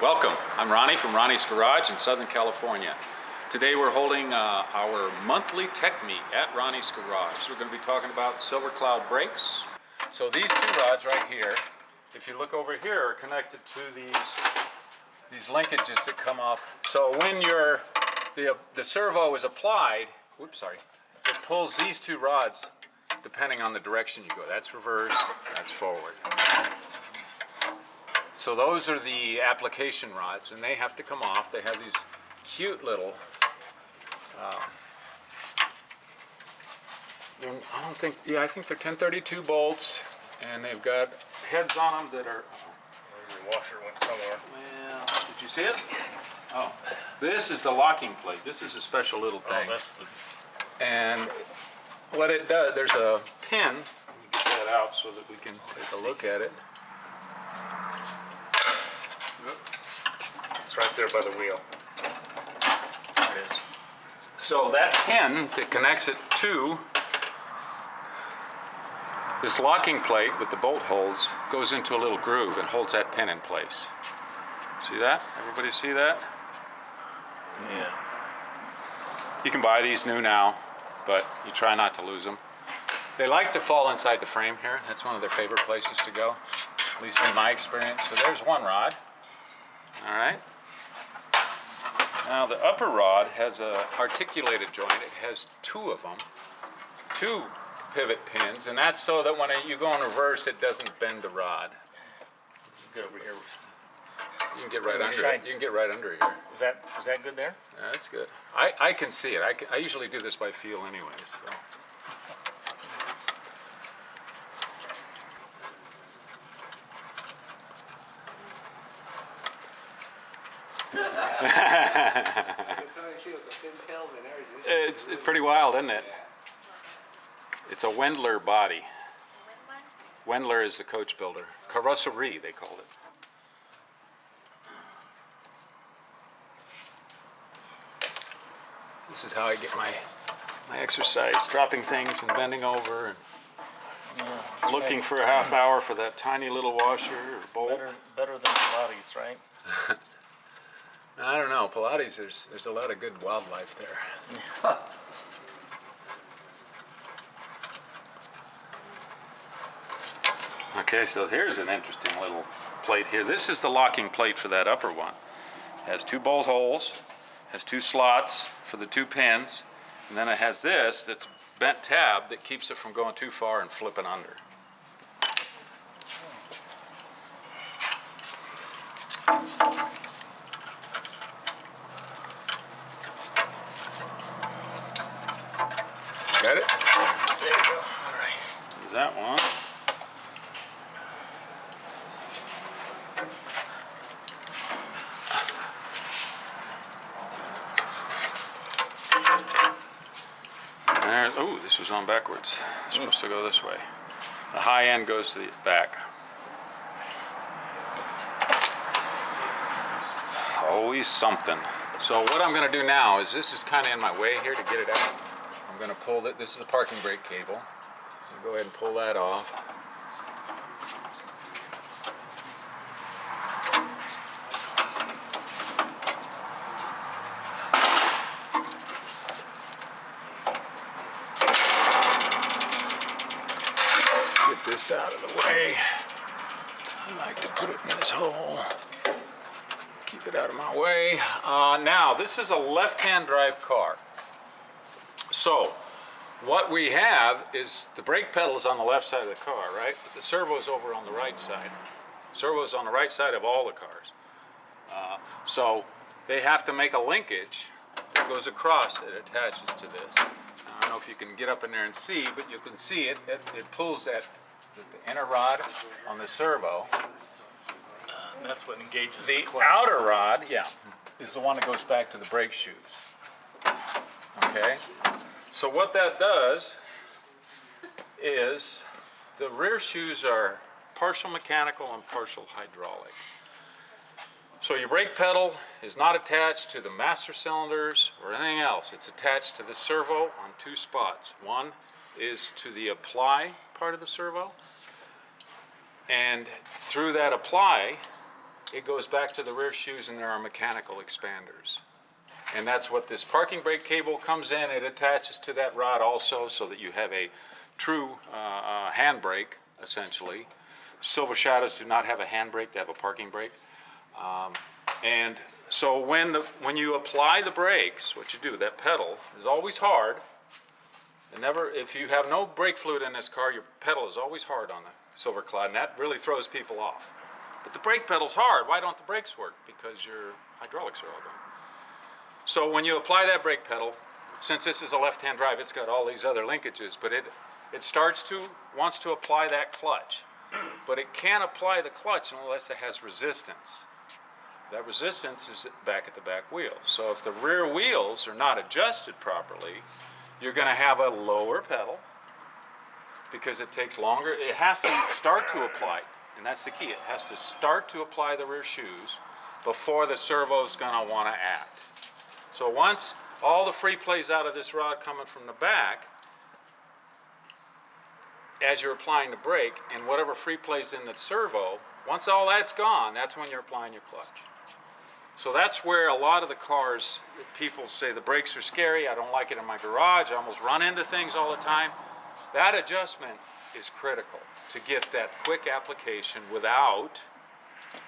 Welcome, I'm Ronnie from Ronnie's Garage in Southern California. Today we're holding our monthly tech meet at Ronnie's Garage. We're going to be talking about Silver Cloud brakes. So these two rods right here, if you look over here, are connected to these linkages that come off. So when the servo is applied, it pulls these two rods depending on the direction you go. That's reverse, that's forward. So those are the application rods, and they have to come off. They have these cute little, I think they're 1032 bolts, and they've got heads on them that are, Your washer went somewhere. well, did you see it? Oh, this is the locking plate. This is a special little thing. Oh, that's the... And what it does, there's a pin. Let me get that out so that we can take a look at it. It's right there by the wheel. There it is. So that pin that connects it to this locking plate with the bolt holes goes into a little groove and holds that pin in place. See that? Everybody see that? Yeah. You can buy these new now, but you try not to lose them. They like to fall inside the frame here. That's one of their favorite places to go, at least in my experience. So there's one rod. All right. Now the upper rod has a articulated joint. It has two of them, two pivot pins, and that's so that when you go in reverse, it doesn't bend the rod. Get over here. You can get right under it. You can get right under here. Is that good there? Yeah, that's good. I can see it. I usually do this by feel anyways. So. It's pretty wild, isn't it? It's a Wendler body. Wendler is the coach builder. Carrosserie, they called it. This is how I get my exercise, dropping things and bending over and looking for a half hour for that tiny little washer or bolt. Better than Pilates, right? I don't know, Pilates, there's a lot of good wildlife there. Okay, so here's an interesting little plate here. This is the locking plate for that upper one. It has two bolt holes, has two slots for the two pins, and then it has this that's bent tab that keeps it from going too far and flipping under. Got it? There you go. All right. There's that one. There, oh, this was on backwards. It's supposed to go this way. The high end goes to the back. Always something. So what I'm going to do now is, this is kind of in my way here to get it out. I'm going to pull it. This is the parking brake cable. So go ahead and pull that off. Get this out of the way. I like to put it in this hole. Keep it out of my way. Now, this is a left-hand drive car. So, what we have is the brake pedal is on the left side of the car, right? But the servo is over on the right side. Servo is on the right side of all the cars. So, they have to make a linkage that goes across. It attaches to this. I don't know if you can get up in there and see, but you can see it. It pulls the inner rod on the servo. And that's what engages The clutch. outer rod, is the one that goes back to the brake shoes. Okay? So what that does is the rear shoes are partial mechanical and partial hydraulic. So your brake pedal is not attached to the master cylinders or anything else. It's attached to the servo on two spots. One is to the apply part of the servo, and through that apply, it goes back to the rear shoes, and there are mechanical expanders. And that's what this parking brake cable comes in. It attaches to that rod also, so that you have a true handbrake, essentially. Silver Shadows do not have a handbrake, they have a parking brake. And so when you apply the brakes, what you do, that pedal is always hard. If you have no brake fluid in this car, your pedal is always hard on the Silver Cloud, and that really throws people off. But the brake pedal's hard. Why don't the brakes work? Because your hydraulics are all gone. So when you apply that brake pedal, since this is a left-hand drive, it's got all these other linkages, but it wants to apply that clutch. But it can't apply the clutch unless it has resistance. That resistance is back at the back wheels. So if the rear wheels are not adjusted properly, you're going to have a lower pedal because it takes longer. It has to start to apply, and that's the key. It has to start to apply the rear shoes before the servo's going to want to act. So once all the free play's out of this rod coming from the back, as you're applying the brake, and whatever free play's in the servo, once all that's gone, that's when you're applying your clutch. So that's where a lot of the cars, people say the brakes are scary, I don't like it in my garage, I almost run into things all the time. That adjustment is critical to get that quick application without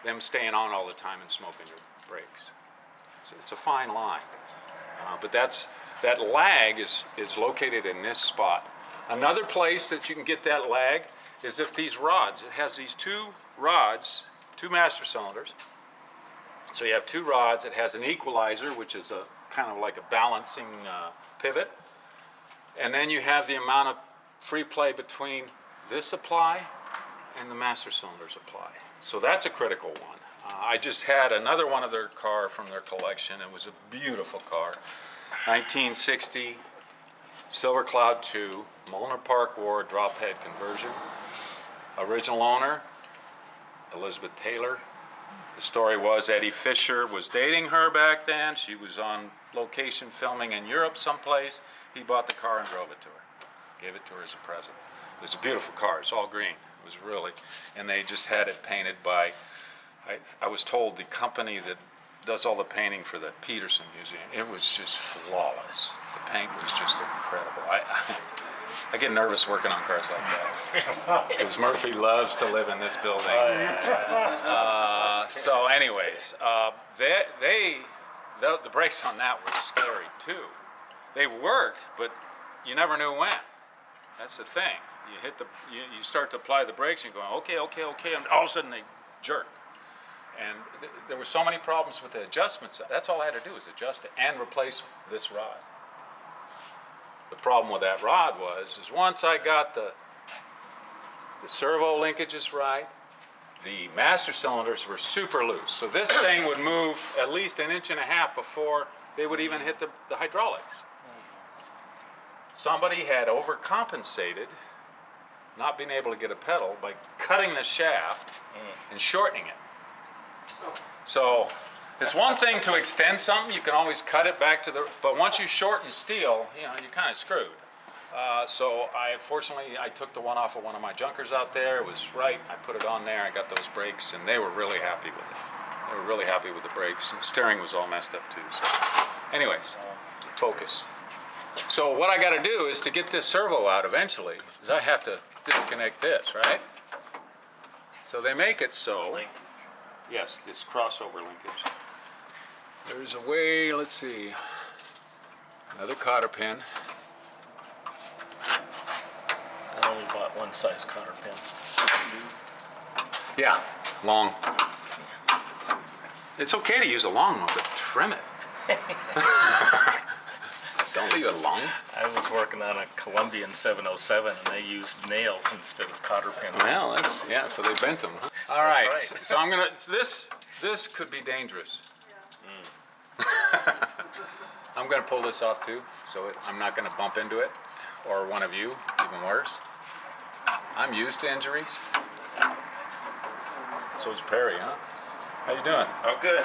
them staying on all the time and smoking your brakes. It's a fine line. But that lag is located in this spot. Another place that you can get that lag is if these rods, it has these two rods, two master cylinders. So you have two rods, it has an equalizer, which is a kind of like a balancing pivot. And then you have the amount of free play between this apply and the master cylinder supply. So that's a critical one. I just had another one of their car from their collection. It was a beautiful car. 1960 Silver Cloud 2, Mulliner Park Ward drop head conversion. Original owner, Elizabeth Taylor. The story was Eddie Fisher was dating her back then. She was on location filming in Europe someplace. He bought the car and drove it to her. Gave it to her as a present. It was a beautiful car. It's all green. It was really, and they just had it painted by, I was told, the company that does all the painting for the Peterson Museum. It was just flawless. The paint was just incredible. I get nervous working on cars like that because Murphy loves to live in this building. So anyways, the brakes on that were scary too. They worked, but you never knew when. That's the thing. You start to apply the brakes and you're going, okay, and all of a sudden they jerk. And there were so many problems with the adjustments. That's all I had to do was adjust it and replace this rod. The problem with that rod is once I got the servo linkages right, the master cylinders were super loose. So this thing would move at least 1.5 inches before they would even hit the hydraulics. Somebody had overcompensated, not being able to get a pedal, by cutting the shaft and shortening it. So it's one thing to extend something, you can always cut it back to but once you shorten steel, you're kind of screwed. So fortunately I took the one off of one of my junkers out there. It was right, I put it on there, I got those brakes, and they were really happy with it. They were really happy with the brakes, and the steering was all messed up too. So anyways, focus. So what I got to do is to get this servo out eventually, is I have to disconnect this, right? So they make it so. Yes, this crossover linkage. There's a way, let's see, another cotter pin. I only bought one size cotter pin. Yeah, long. It's okay to use a long one, but trim it. Don't leave it long. I was working on a Colombian 707 and they used nails instead of cotter pins. Well, so they bent them, huh? All right, right. so I'm gonna, this could be dangerous. I'm gonna pull this off too, so I'm not gonna bump into it, or one of you, even worse. I'm used to injuries. So's Perry, huh? How you doing? Oh, good.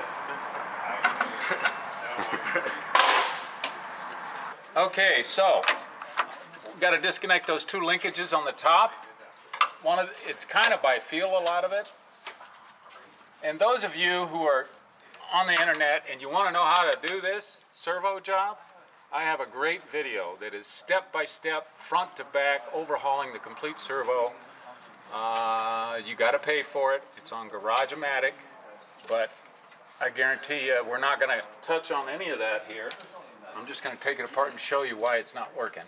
Okay, so we've got to disconnect those two linkages on the top. It's kind of by feel, a lot of it. And those of you who are on the internet and you want to know how to do this servo job, I have a great video that is step-by-step, front to back, overhauling the complete servo. You got to pay for it. It's on Garage-O-Matic, but I guarantee you we're not going to touch on any of that here. I'm just going to take it apart and show you why it's not working.